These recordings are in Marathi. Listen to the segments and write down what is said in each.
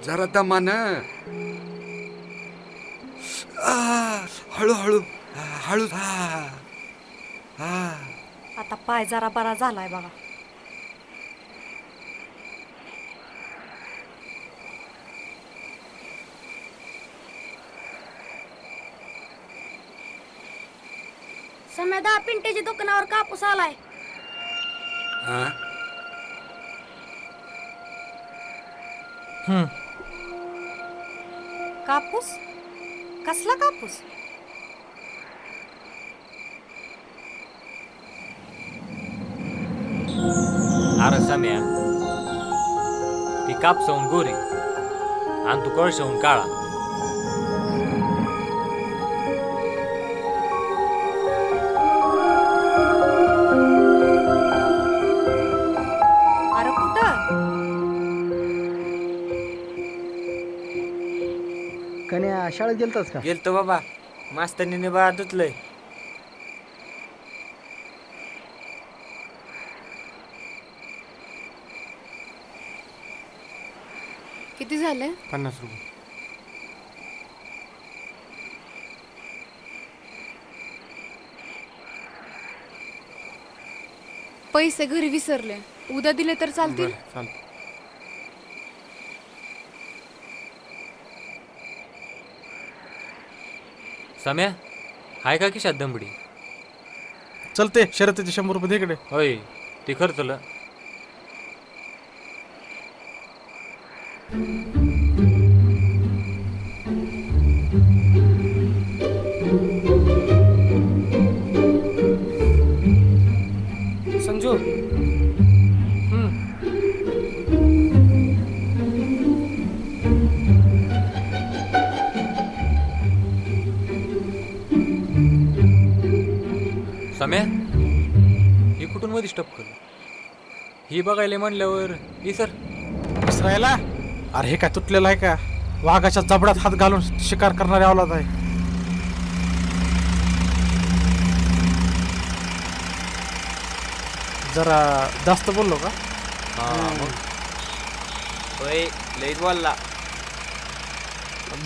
जरा दमान. हळूहळू हळू. आता पाय जरा बरा झालाय बघा. सम्या पिंट्याच्या दुकानावर कापूस आलाय. कापूस? कसला कापूस? अरे सम्या, ती कापसाहून गोरी आणि तू कळशाहून काळा. अरे कुठं? कन्या शाळेत गेलतास का? गेलतो बाबा, मास्तरनीने बा धुतलंय. किती झाले? 50 रुपये. पैसे घरी विसरले, उद्या दिले तर चालतील? चालतं. सम्या, हाय का खिशात दमडी? चलते शर्यतीचे 100 रुपये दे इकडे. होय, ते खर्चलं. संजू. सम्या, ही कुठून मधीच टपकल? ही बघायला म्हणल्यावर सर इसरायला, अरे हे काय तुटलेलं आहे का? वाघाच्या जबड्यात हात घालून शिकार करणारे अवलाद आहे. जरा जास्त बोललो का? होय, लईच बोलला.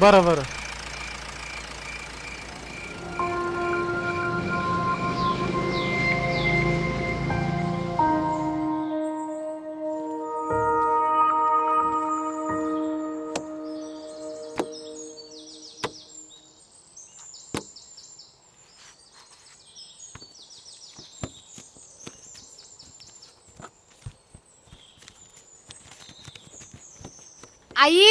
बरं बरं. आई,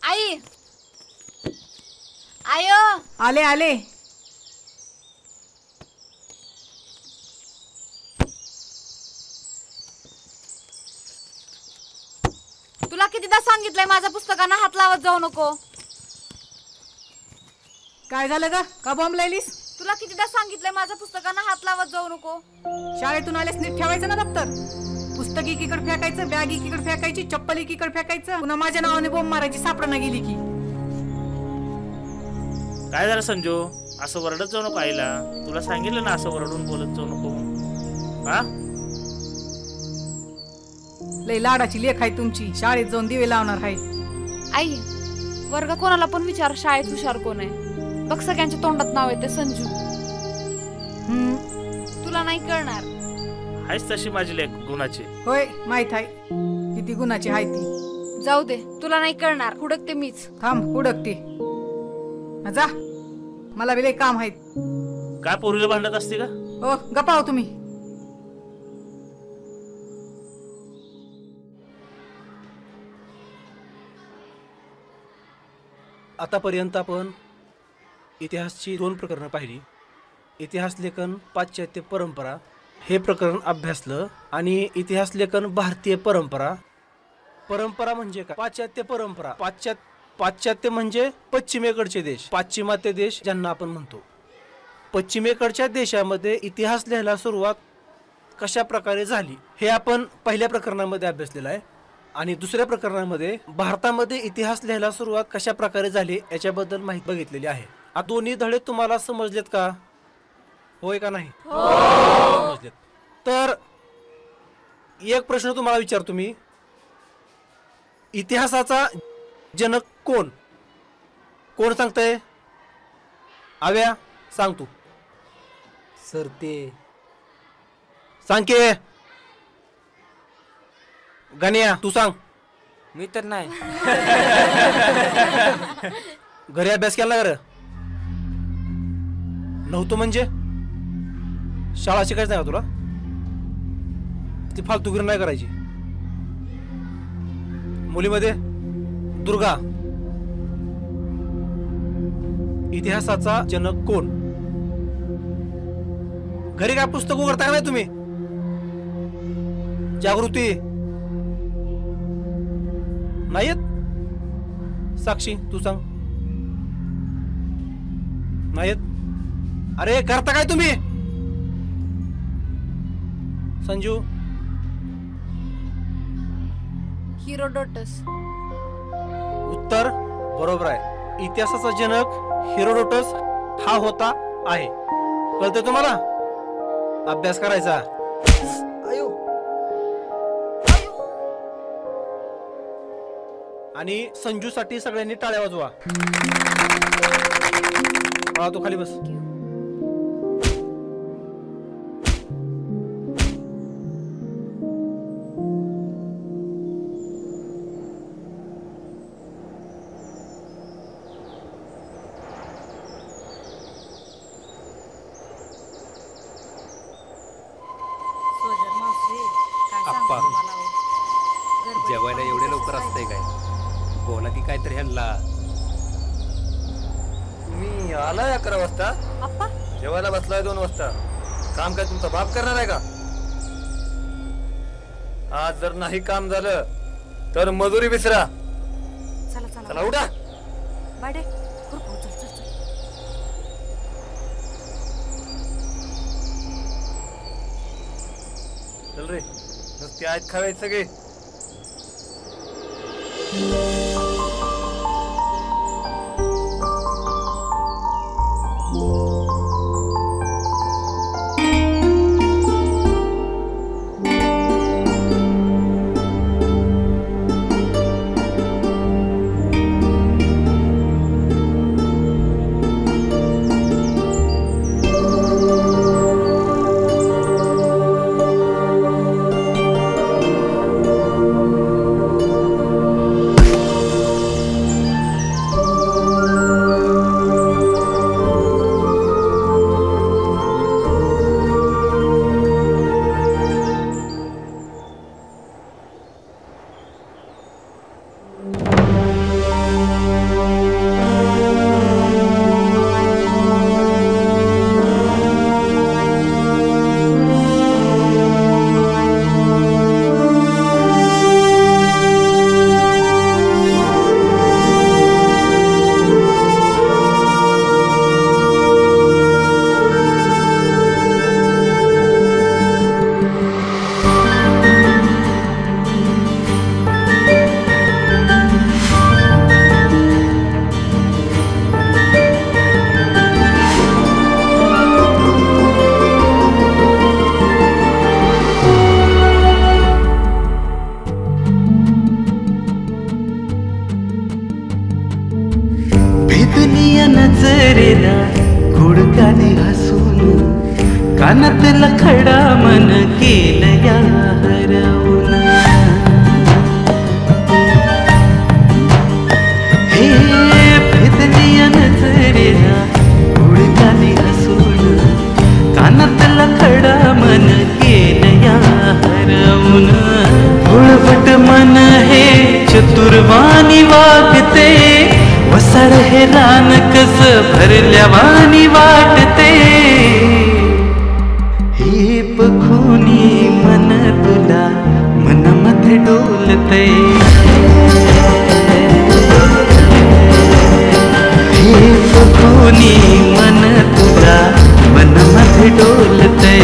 आई, आयो. आले आले. तुला कितीदा सांगितलंय माझ्या पुस्तकांना हात लावत जाऊ नको. काय झालं ग? का बॉम्ब लायलीस? तुला कितीदा सांगितलंय माझ्या पुस्तकांना हात लावत जाऊ नको. शाळेतून आलेस नीट ठेवायचं ना दप्तर. पुस्तक एकीकडे फेकायचं, बॅग एकीकडे फेकायची, चप्पल एकीकडे फेकायचं. पुन्हा माझ्या नावाने बॉम्ब मारायची सापडणं गेली की. काय झालं संजू? असं वरडत जाऊ नको आईला. तुला सांगितलं ना असं वरडून बोलत जाऊ नको. हा, लय लाडाची लेख आहे तुमची. शाळेत जाऊन दिवे लावणार आहे. आई, वर्ग कोणाला पण विचार शाळेत हुशार कोण आहे. बघ सगळ्यांच्या तोंडात नाव येते संजू. तुला नाही कळणार. आहेच तशी माझी लेख गुणाची. होय, माहित आहे किती गुणाची आहे ती. जाऊ दे, तुला नाही कळणार. हुडकते मीच. थांब, हुडकते. जा, मला बी लय काम आहेत. काय पोरीला भांडत असते का? ओ गप्पा हो तुम्ही. आतापर्यंत आपण इतिहासची 2 प्रकरणं पाहिली. इतिहास लेखन पाश्चात्य परंपरा हे प्रकरण अभ्यासलं आणि इतिहास लेखन भारतीय परंपरा. परंपरा म्हणजे काय? पाश्चात्य परंपरा. पाश्चात्य म्हणजे पश्चिमेकडचे देश, पाश्चिमात्य देश ज्यांना आपण म्हणतो. पश्चिमेकडच्या देशामध्ये इतिहास लिहायला सुरुवात कशा प्रकारे झाली हे आपण पहिल्या प्रकरणामध्ये अभ्यासलेलं आहे. आणि दुसऱ्या प्रकरणामध्ये भारतामध्ये इतिहास लिहायला सुरुवात कशा प्रकारे झाली याच्याबद्दल माहिती बघितलेली आहे. आता दोन्ही धडे तुम्हाला समजलेत का? होय का नाही? समजलेत. तर एक प्रश्न तुम्हाला विचारतो मी. इतिहासाचा जनक कोण? कोण सांगतंय? आव्या सांग तू. सर ते सांग के. गण्या तू सांग. मी तर नाही. घरी अभ्यास केला घर नव्हतं म्हणजे शाळा शिकायचं नाही का तुला? ती फालतूगिरी नाही करायची. मुलीमध्ये दुर्गा. इतिहासाचा जनक कोण? घरी काय पुस्तक उघडता का नाही तुम्ही? जागृती नाही येत? साक्षी तू सांग. नाही येत? अरे करता काय तुम्ही? संजू. हिरोडोटस. उत्तर बरोबर आहे. इतिहासाचा जनक हिरोडोटस हा होता आहे. कळतंय तुम्हाला? अभ्यास करायचा. आयो आणि संजूसाठी सगळ्यांनी टाळ्या वाजवा. बाळा तू खाली बस. सोजर मावशी काय सांगू आप्पा. तुम्हाला हो? गडबडीत जेवायला एवढे लवकर पाऊस असतंय काय? बोला की काहीतरी ह्यांना. तुम्ही आलाय 11 वाजता, आप्पा जेवायला बसलाय 2 वाजता. काम काय तुमचा बाप करणार आहे का? आज जर नाही काम झालं तर मजुरी विसरा. चला चला चला उठा. बाडे खुरपू. चल चल चल. चल रे, नुसती आहेत खावायची सगळे. नजरेला खुडकाने हसून कानातला खडा मन केलं या हरवून हे भेदनिया नजरेला खुडकाने हसून कानातला खडा मन केलं या हरवून हुळवट मन हे चतुर्वाणी वागते वसळ हे रान कस भरल्या वाणी वाटते हे बघूनी मन तुला मन मध्ये डोलते हे बघूनी मन तुला मन मध्ये डोलते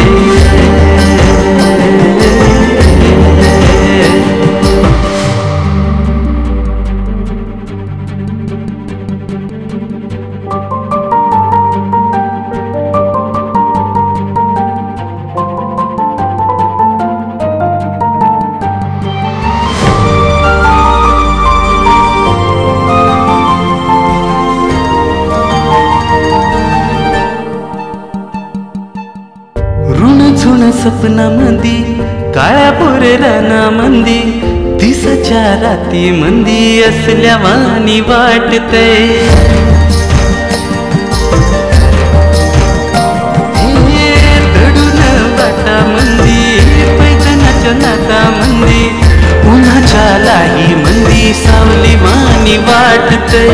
सपनामंदी काळ्या पोराना मंदी दिसाच्या राती मंदी असल्या वाणी वाटते दडून वाटा मंदी पैठणाच्या नाता मंदी उन्हाच्या लाही मंदी सावली वाणी वाटते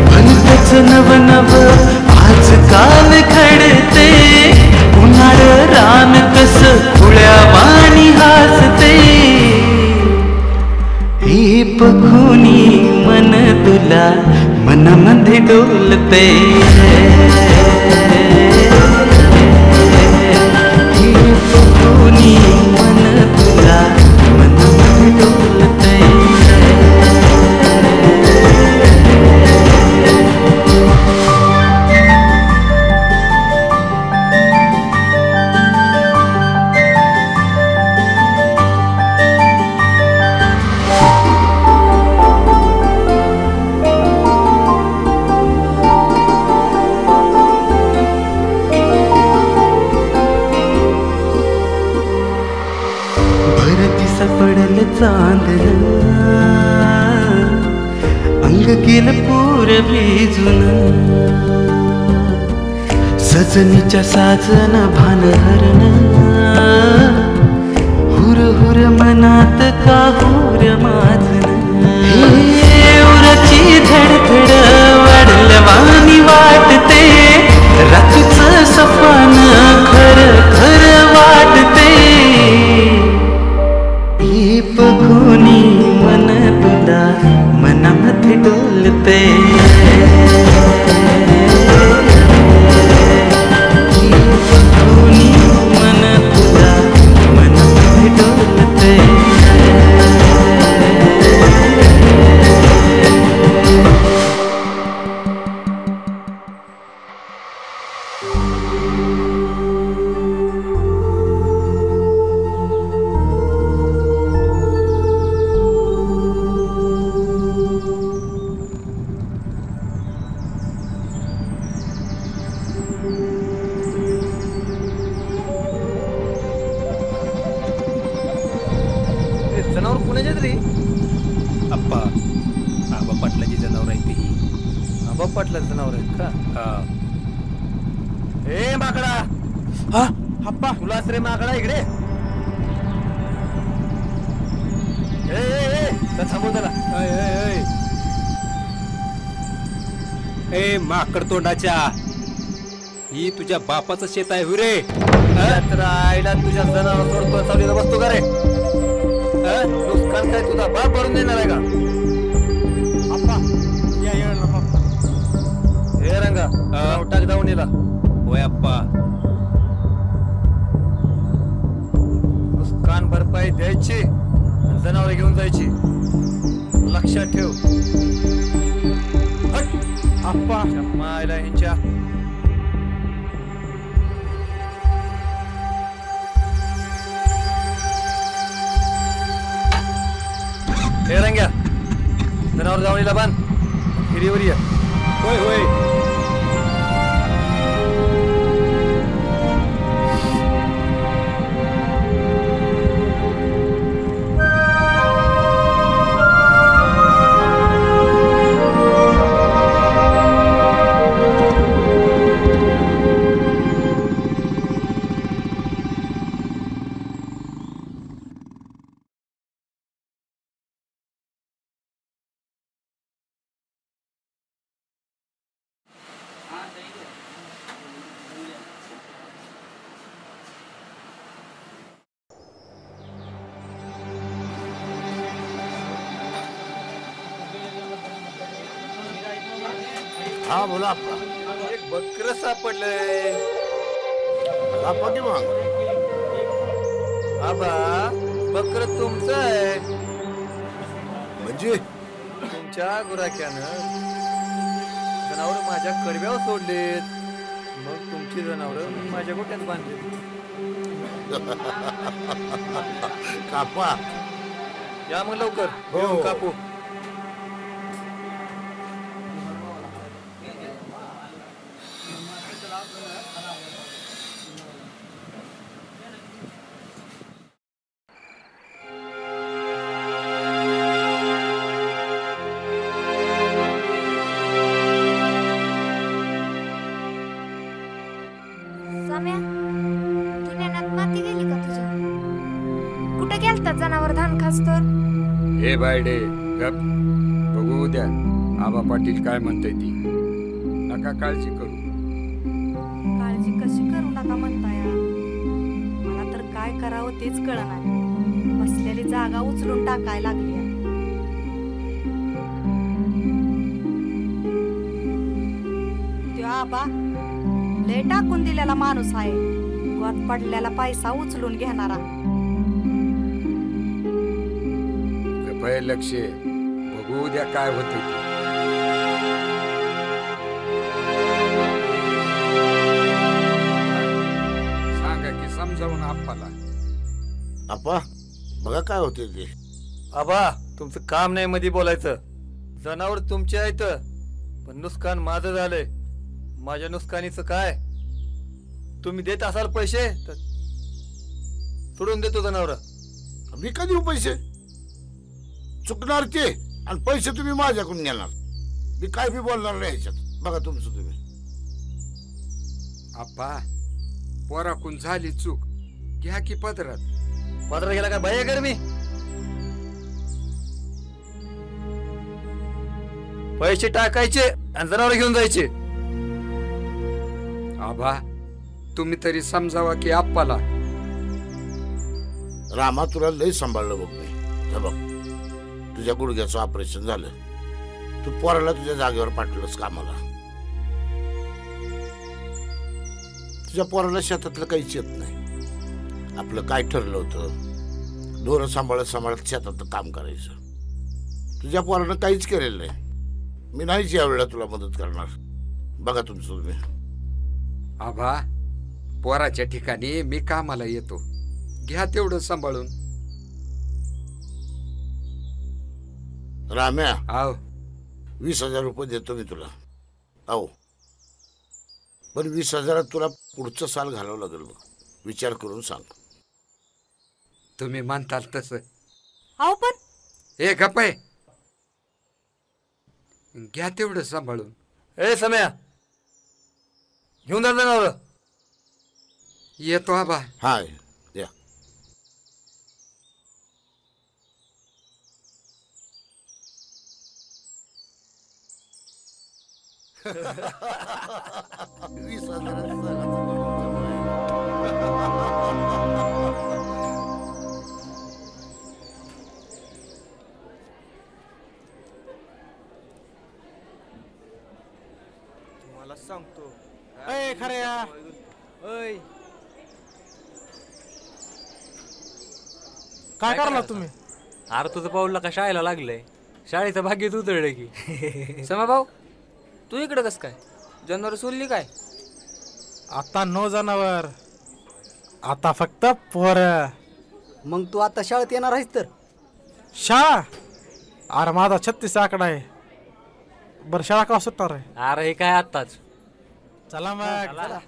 भलतच नव नव आजकाल घडते उन्हाळ रान कस खुळ्या वाणी हसते हे बघूनी मन तुला मनामध्ये डोलते हे बघूनी मन तुला मनामध्ये डोलते पडल चांदण अंग गेलं पूर भिजून सजनीच्या साजन भान हरण हुर हुर मनात काहूर माझन हे उराची धडधड वाढल वाणी वाटते रात्रीच सपन खर खर वाटते बघूनी मन तुला मनामध्ये डोलते बघूनी मन तुला मनामध्ये डोलते जनावर कुणाच्यात रे? आप्पा आबा पाटलाची जनावर आहेत ही. आबा पाटलाची जनावर आहेत का? हा. ए माकडा, हा आप्पा तुलाच रे माकडा इकडे. ए थांबव त्याला. ए माकड तोंडाच्या, ही तुझ्या बापाचं शेत आहे हुरे. तर आईला तुझ्या जनावर सोडतो चावलीला बसतो का रे? नुकसान काय तुझा बाप भरून देणार आहे का? आप्पा या येळला बाप्पा हे रंगा टाक दावणीला. होय आप्पा. नुकसान भरपाई द्यायची, जनावर घेऊन जायची, लक्षात ठेव. आप्पा मायला ह्यांच्या हे रंग्या जनावर जावणीला बांध, हिरीवर या. होय होय. हा बोला आप्पा. एक बकर सापडलंय. सापडली मग. आबा बकर तुमचं आहे म्हणजे तुमच्या गुराख्यानं जनावर माझ्या कडव्यावर सोडलेत, मग तुमची जनावर मी माझ्या गोट्यात बांधली. कापा या मग लवकर. हो. कापू. हे बायडे गप बघू उद्या आबा पाटील काय म्हणताय ती नका काळजी करू. काळजी कशी करू नका म्हणताय? मला तर काय करावं तेच कळना. बसलेली जागा उचलून टाकायला लागली. त्यो आबा लय टाकून दिलेला माणूस आहे. गोत पडलेला पैसा उचलून घेणारा. गप्पा लक्ष बघू उद्या काय होते ते. सांगा की समजावून आप्पाला. आप्पा बघा काय होते ते. आबा तुमचं काम नाही मध्ये बोलायचं. जनावर तुमचे आहेत पण नुकसान माझं झालंय. माझ्या नुकसानीचं काय? तुम्ही देत असाल पैसे तर सोडून देतो जनावर. मी का देऊ पैसे? चुकणार ते आणि पैसे तुम्ही माझ्याकडून घेणार. मी काय बी बोलणार नाही ह्याच्यात. बघा तुमचं तुम्ही. आप्पा पोराकून झाली चूक घ्या की पदरात. पदरात गेला का बाई कर मी? पैसे टाकायचे आणि जनावर घेऊन जायचे. आबा तुम्ही तरी समजावा की आप्पाला. रामा तुला लय सांभाळलं बघ मी. हे बघ तुझ्या गुडघ्याचं ऑपरेशन झालं. तू पोराला तुझ्या जागेवर पाठवलंस कामाला. तुझ्या पोराला शेतातलं काहीच येत नाही. आपलं काय ठरलं होतं ढोरं सांभाळत सांभाळत शेतातलं काम करायचं. तुझ्या पोरानं काहीच केलेलं नाही. मी नाहीच यावेळेला तुला मदत करणार. बघा तुमचं तुम्ही. आबा पोराच्या ठिकाणी मी कामाला येतो. घ्या तेवढं सांभाळून. राम्या आव 20,000 रुपये देतो मी तुला. आहो पण 20,000 तुला पुढचं साल घालावं लागेल बघ. विचार करून सांग. तुम्ही म्हणताल तसं. अहो पण ए गप्पे घ्या तेवढं सांभाळून. ए सम्या घेऊन जा जनावर. येतो आबा. हाय या. तुम्हाला सांगतो. ए खऱ्या ओय काय करला तुम्ही? अरे तुझं पाऊलला का शाळेला लागलंय? शाळेचं भाग्यच उतरलं की. समा भाऊ तू इकडं कस काय? जनावर सोडली काय? आता नो जनावर आता फक्त पोर. मग तू आता शाळेत येणार आहेस तर? शाळा? अरे माझा 36 आकडा आहे. बरं शाळा का सुटणार आहे? अरे हे काय आत्ताच. चला मग.